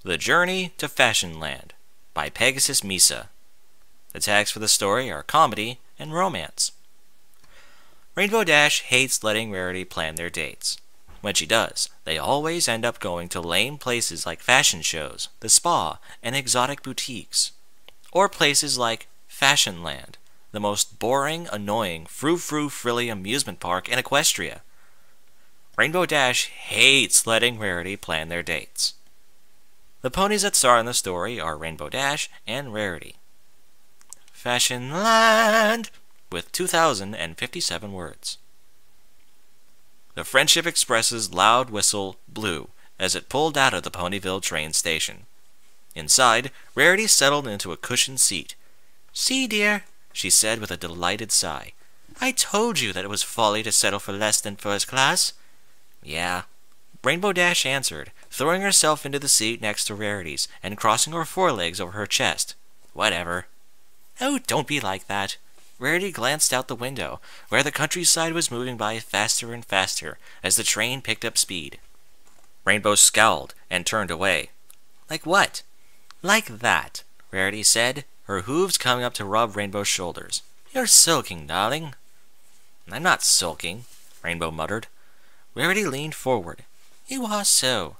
The Journey to Fashion Land by PegasusMesa. The tags for the story are comedy and romance. Rainbow Dash hates letting Rarity plan their dates. When she does, they always end up going to lame places like fashion shows, the spa, and exotic boutiques. Or places like Fashion Land, the most boring, annoying, frou-frou-frilly amusement park in Equestria. Rainbow Dash hates letting Rarity plan their dates. The ponies that star in the story are Rainbow Dash and Rarity. Fashion Land, with 2,057 words. The Friendship Express's loud whistle blew as it pulled out of the Ponyville train station. Inside, Rarity settled into a cushioned seat. "See, dear," she said with a delighted sigh. "I told you that it was folly to settle for less than first class." "Yeah," Rainbow Dash answered, throwing herself into the seat next to Rarity's and crossing her forelegs over her chest. "Whatever." "Oh, don't be like that." Rarity glanced out the window, where the countryside was moving by faster and faster as the train picked up speed. Rainbow scowled and turned away. "Like what?" "Like that," Rarity said, her hooves coming up to rub Rainbow's shoulders. "You're sulking, darling." "I'm not sulking," Rainbow muttered. Rarity leaned forward. "You are so."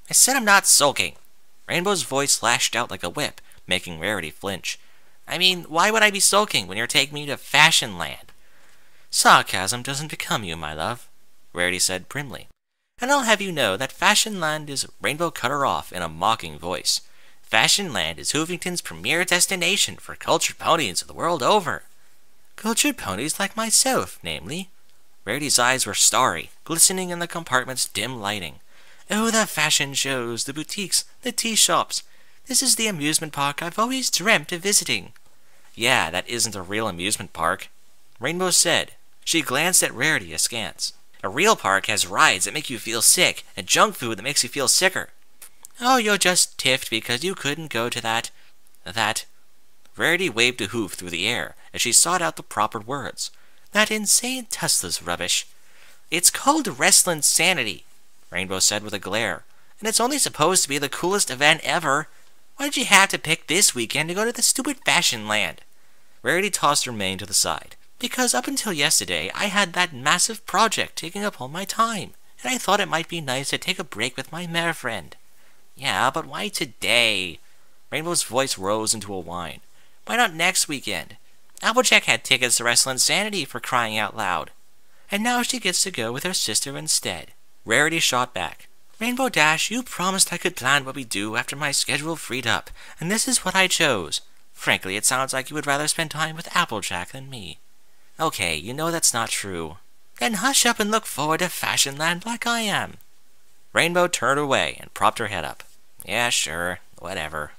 "I said I'm not sulking." Rainbow's voice lashed out like a whip, making Rarity flinch. "I mean, why would I be sulking when you're taking me to Fashion Land?" "Sarcasm doesn't become you, my love," Rarity said primly. "And I'll have you know that Fashion Land is—" Rainbow cut her off in a mocking voice. "Fashion Land is Hoovington's premier destination for cultured ponies the world over." "Cultured ponies like myself, namely." Rarity's eyes were starry, glistening in the compartment's dim lighting. "Oh, the fashion shows, the boutiques, the tea shops. This is the amusement park I've always dreamt of visiting." "Yeah, that isn't a real amusement park," Rainbow said. She glanced at Rarity askance. "A real park has rides that make you feel sick, and junk food that makes you feel sicker." "Oh, you're just tiffed because you couldn't go to that... Rarity waved a hoof through the air as she sought out the proper words. "That insane Tesla's rubbish." "It's called Wrestling Sanity," Rainbow said with a glare. "And it's only supposed to be the coolest event ever. Why did you have to pick this weekend to go to the stupid Fashion Land?" Rarity tossed her mane to the side. "Because up until yesterday, I had that massive project taking up all my time, and I thought it might be nice to take a break with my mare friend." "Yeah, but why today?" Rainbow's voice rose into a whine. "Why not next weekend? Applejack had tickets to Wrestling Sanity, for crying out loud. And now she gets to go with her sister instead." Rarity shot back. "Rainbow Dash, you promised I could plan what we do after my schedule freed up, and this is what I chose. Frankly, it sounds like you would rather spend time with Applejack than me." "Okay, you know that's not true." "Then hush up and look forward to Fashion Land like I am." Rainbow turned away and propped her head up. "Yeah, sure, whatever."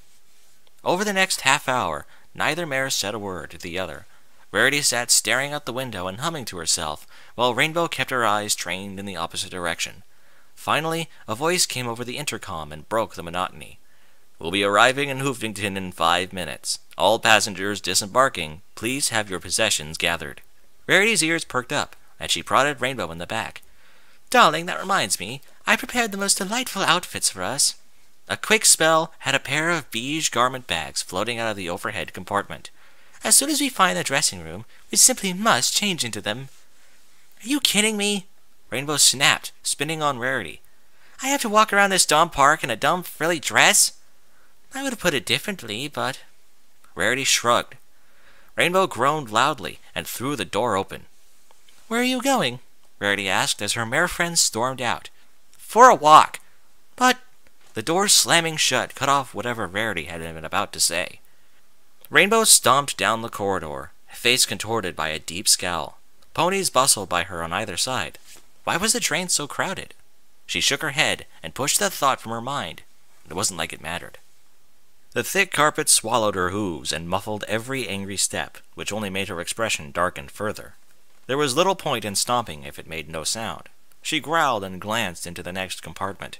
Over the next half hour, neither mare said a word to the other. Rarity sat staring out the window and humming to herself, while Rainbow kept her eyes trained in the opposite direction. Finally, a voice came over the intercom and broke the monotony. "We'll be arriving in Hoovington in 5 minutes. All passengers disembarking, please have your possessions gathered." Rarity's ears perked up, and she prodded Rainbow in the back. "Darling, that reminds me. I prepared the most delightful outfits for us." A quick spell had a pair of beige garment bags floating out of the overhead compartment. "As soon as we find the dressing room, we simply must change into them." "Are you kidding me?" Rainbow snapped, spinning on Rarity. "I have to walk around this dumb park in a dumb frilly dress?" "I would have put it differently, but—" Rarity shrugged. Rainbow groaned loudly and threw the door open. "Where are you going?" Rarity asked as her mare friend stormed out. "For a walk." "But—" The door slamming shut cut off whatever Rarity had been about to say. Rainbow stomped down the corridor, face contorted by a deep scowl. Ponies bustled by her on either side. Why was the train so crowded? She shook her head and pushed that thought from her mind. It wasn't like it mattered. The thick carpet swallowed her hooves and muffled every angry step, which only made her expression darken further. There was little point in stomping if it made no sound. She growled and glanced into the next compartment.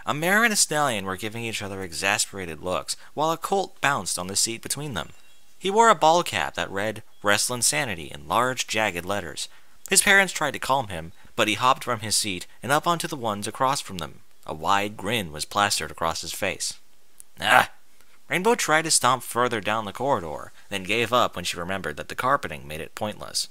A mare and a stallion were giving each other exasperated looks, while a colt bounced on the seat between them. He wore a ball cap that read Wrestling Sanity in large, jagged letters. His parents tried to calm him, but he hopped from his seat and up onto the ones across from them. A wide grin was plastered across his face. Ah! Rainbow tried to stomp further down the corridor, then gave up when she remembered that the carpeting made it pointless.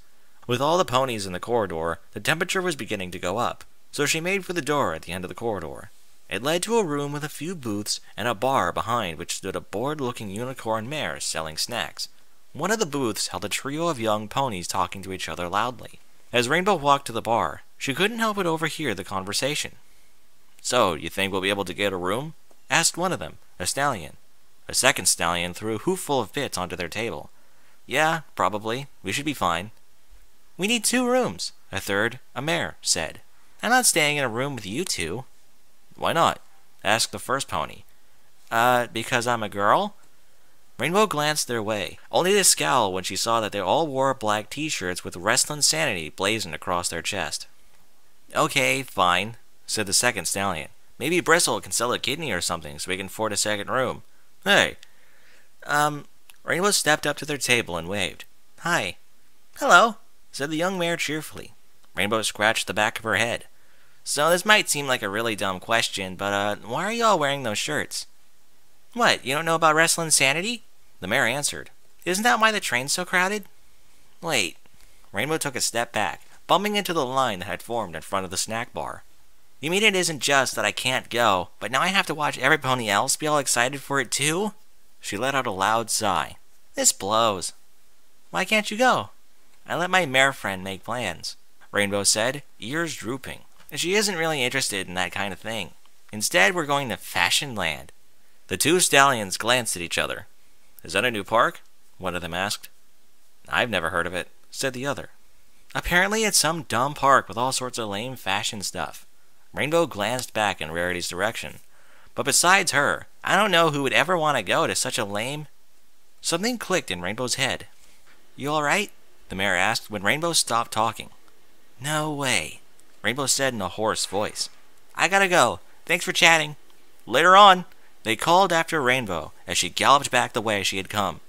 With all the ponies in the corridor, the temperature was beginning to go up, so she made for the door at the end of the corridor. It led to a room with a few booths and a bar behind which stood a bored-looking unicorn mare selling snacks. One of the booths held a trio of young ponies talking to each other loudly. As Rainbow walked to the bar, she couldn't help but overhear the conversation. "So, you think we'll be able to get a room?" asked one of them, a stallion. A second stallion threw a hooful of bits onto their table. "Yeah, probably. We should be fine." "We need 2 rooms," a third, a mare, said. "I'm not staying in a room with you 2. "Why not?" asked the first pony. Because I'm a girl?" Rainbow glanced their way, only to scowl when she saw that they all wore black t-shirts with Wrestling Sanity blazoned across their chest. "Okay, fine," said the second stallion. "Maybe Bristle can sell a kidney or something so we can afford a second room." "Hey!" Rainbow stepped up to their table and waved. "Hi." "Hello," said the young mare cheerfully. Rainbow scratched the back of her head. "So this might seem like a really dumb question, but why are you all wearing those shirts?" "What, you don't know about Wrestling Sanity?" The mare answered. "Isn't that why the train's so crowded?" "Wait." Rainbow took a step back, bumping into the line that had formed in front of the snack bar. "You mean it isn't just that I can't go, but now I have to watch every pony else be all excited for it too?" She let out a loud sigh. "This blows." "Why can't you go?" "I let my mare friend make plans," Rainbow said, ears drooping. "She isn't really interested in that kind of thing. Instead, we're going to Fashion Land." The 2 stallions glanced at each other. "Is that a new park?" one of them asked. "I've never heard of it," said the other. "Apparently it's some dumb park with all sorts of lame fashion stuff." Rainbow glanced back in Rarity's direction. "But besides her, I don't know who would ever want to go to such a lame—" Something clicked in Rainbow's head. "You alright?" the mare asked when Rainbow stopped talking. "No way," Rainbow said in a hoarse voice. "I gotta go. Thanks for chatting." "Later on," they called after Rainbow as she galloped back the way she had come.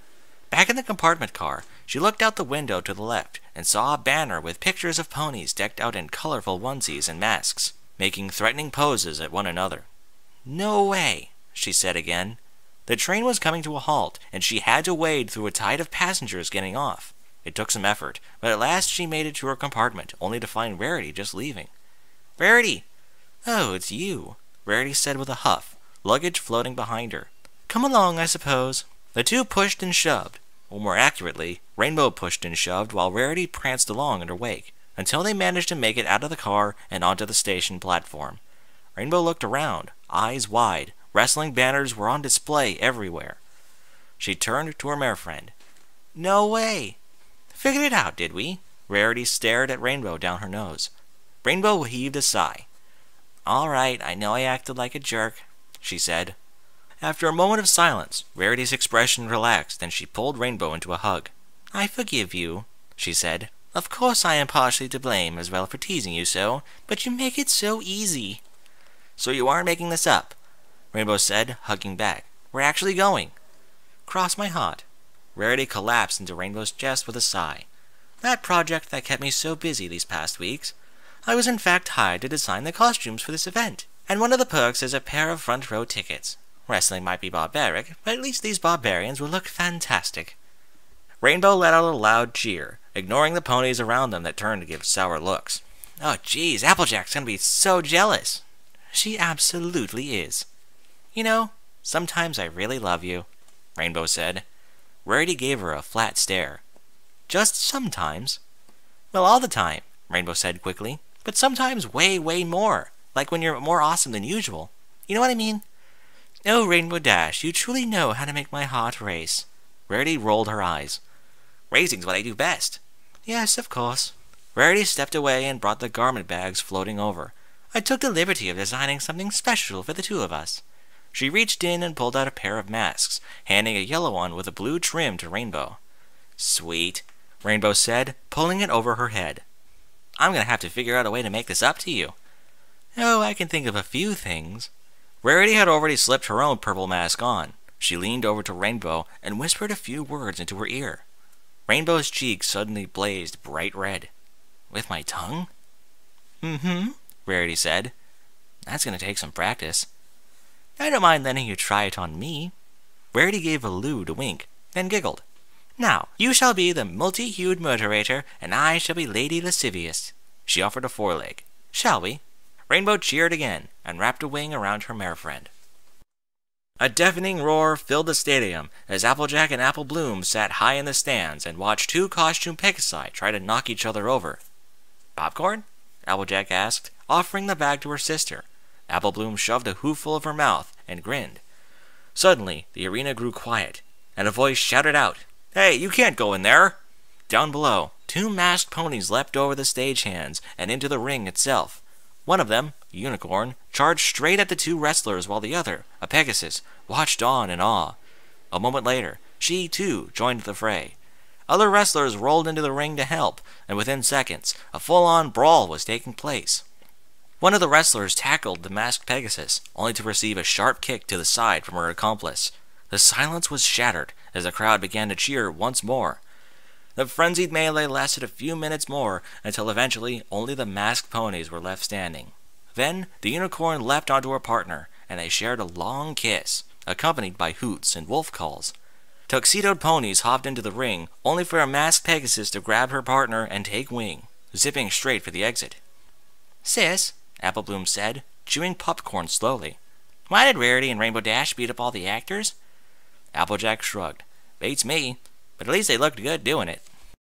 Back in the compartment car, she looked out the window to the left and saw a banner with pictures of ponies decked out in colorful onesies and masks, making threatening poses at one another. "No way," she said again. The train was coming to a halt, and she had to wade through a tide of passengers getting off. It took some effort, but at last she made it to her compartment, only to find Rarity just leaving. "Rarity!" "Oh, it's you," Rarity said with a huff, luggage floating behind her. "Come along, I suppose." The 2 pushed and shoved, or more accurately, Rainbow pushed and shoved while Rarity pranced along in her wake, until they managed to make it out of the car and onto the station platform. Rainbow looked around, eyes wide. Wrestling banners were on display everywhere. She turned to her mare friend. "No way!" "Figured it out, did we?" Rarity stared at Rainbow down her nose. Rainbow heaved a sigh. "All right, I know I acted like a jerk," she said. After a moment of silence, Rarity's expression relaxed and she pulled Rainbow into a hug. "I forgive you," she said. "Of course I am partially to blame as well for teasing you so, but you make it so easy." "So you aren't making this up," Rainbow said, hugging back. "We're actually going." "Cross my heart." Rarity collapsed into Rainbow's chest with a sigh. "That project that kept me so busy these past weeks. I was in fact hired to design the costumes for this event, and one of the perks is a pair of front row tickets. Wrestling might be barbaric, but at least these barbarians will look fantastic." Rainbow let out a loud cheer, ignoring the ponies around them that turned to give sour looks. "Oh geez, Applejack's gonna be so jealous." "She absolutely is." "You know, sometimes I really love you," Rainbow said. Rarity gave her a flat stare. "Just sometimes?" "Well, all the time," Rainbow said quickly. "But sometimes way, way more. Like when you're more awesome than usual. You know what I mean?" "Oh, Rainbow Dash, you truly know how to make my heart race." Rarity rolled her eyes. "Racing's what I do best." "Yes, of course." Rarity stepped away and brought the garment bags floating over. "I took the liberty of designing something special for the 2 of us." She reached in and pulled out a pair of masks, handing a yellow one with a blue trim to Rainbow. "Sweet," Rainbow said, pulling it over her head. "I'm gonna have to figure out a way to make this up to you." "Oh, I can think of a few things." Rarity had already slipped her own purple mask on. She leaned over to Rainbow and whispered a few words into her ear. Rainbow's cheeks suddenly blazed bright red. "With my tongue?" "Mm-hmm," Rarity said. "That's gonna take some practice." "I don't mind letting you try it on me," Rarity gave a lewd wink, then giggled. Now, you shall be the multi-hued murderator, and I shall be Lady Lascivious. She offered a foreleg. Shall we? Rainbow cheered again, and wrapped a wing around her mare friend. A deafening roar filled the stadium as Applejack and Apple Bloom sat high in the stands and watched two costume Pegasi try to knock each other over. Popcorn? Applejack asked, offering the bag to her sister. Apple Bloom shoved a hooful of her mouth and grinned. Suddenly, the arena grew quiet, and a voice shouted out, Hey, you can't go in there! Down below, two masked ponies leapt over the stagehands and into the ring itself. One of them, a unicorn, charged straight at the two wrestlers while the other, a Pegasus, watched on in awe. A moment later, she, too, joined the fray. Other wrestlers rolled into the ring to help, and within seconds, a full-on brawl was taking place. One of the wrestlers tackled the masked Pegasus, only to receive a sharp kick to the side from her accomplice. The silence was shattered as the crowd began to cheer once more. The frenzied melee lasted a few minutes more until eventually only the masked ponies were left standing. Then the unicorn leapt onto her partner, and they shared a long kiss, accompanied by hoots and wolf calls. Tuxedoed ponies hopped into the ring, only for a masked Pegasus to grab her partner and take wing, zipping straight for the exit. Sis, Apple Bloom said, chewing popcorn slowly. Why did Rarity and Rainbow Dash beat up all the actors? Applejack shrugged. Beats me, but at least they looked good doing it.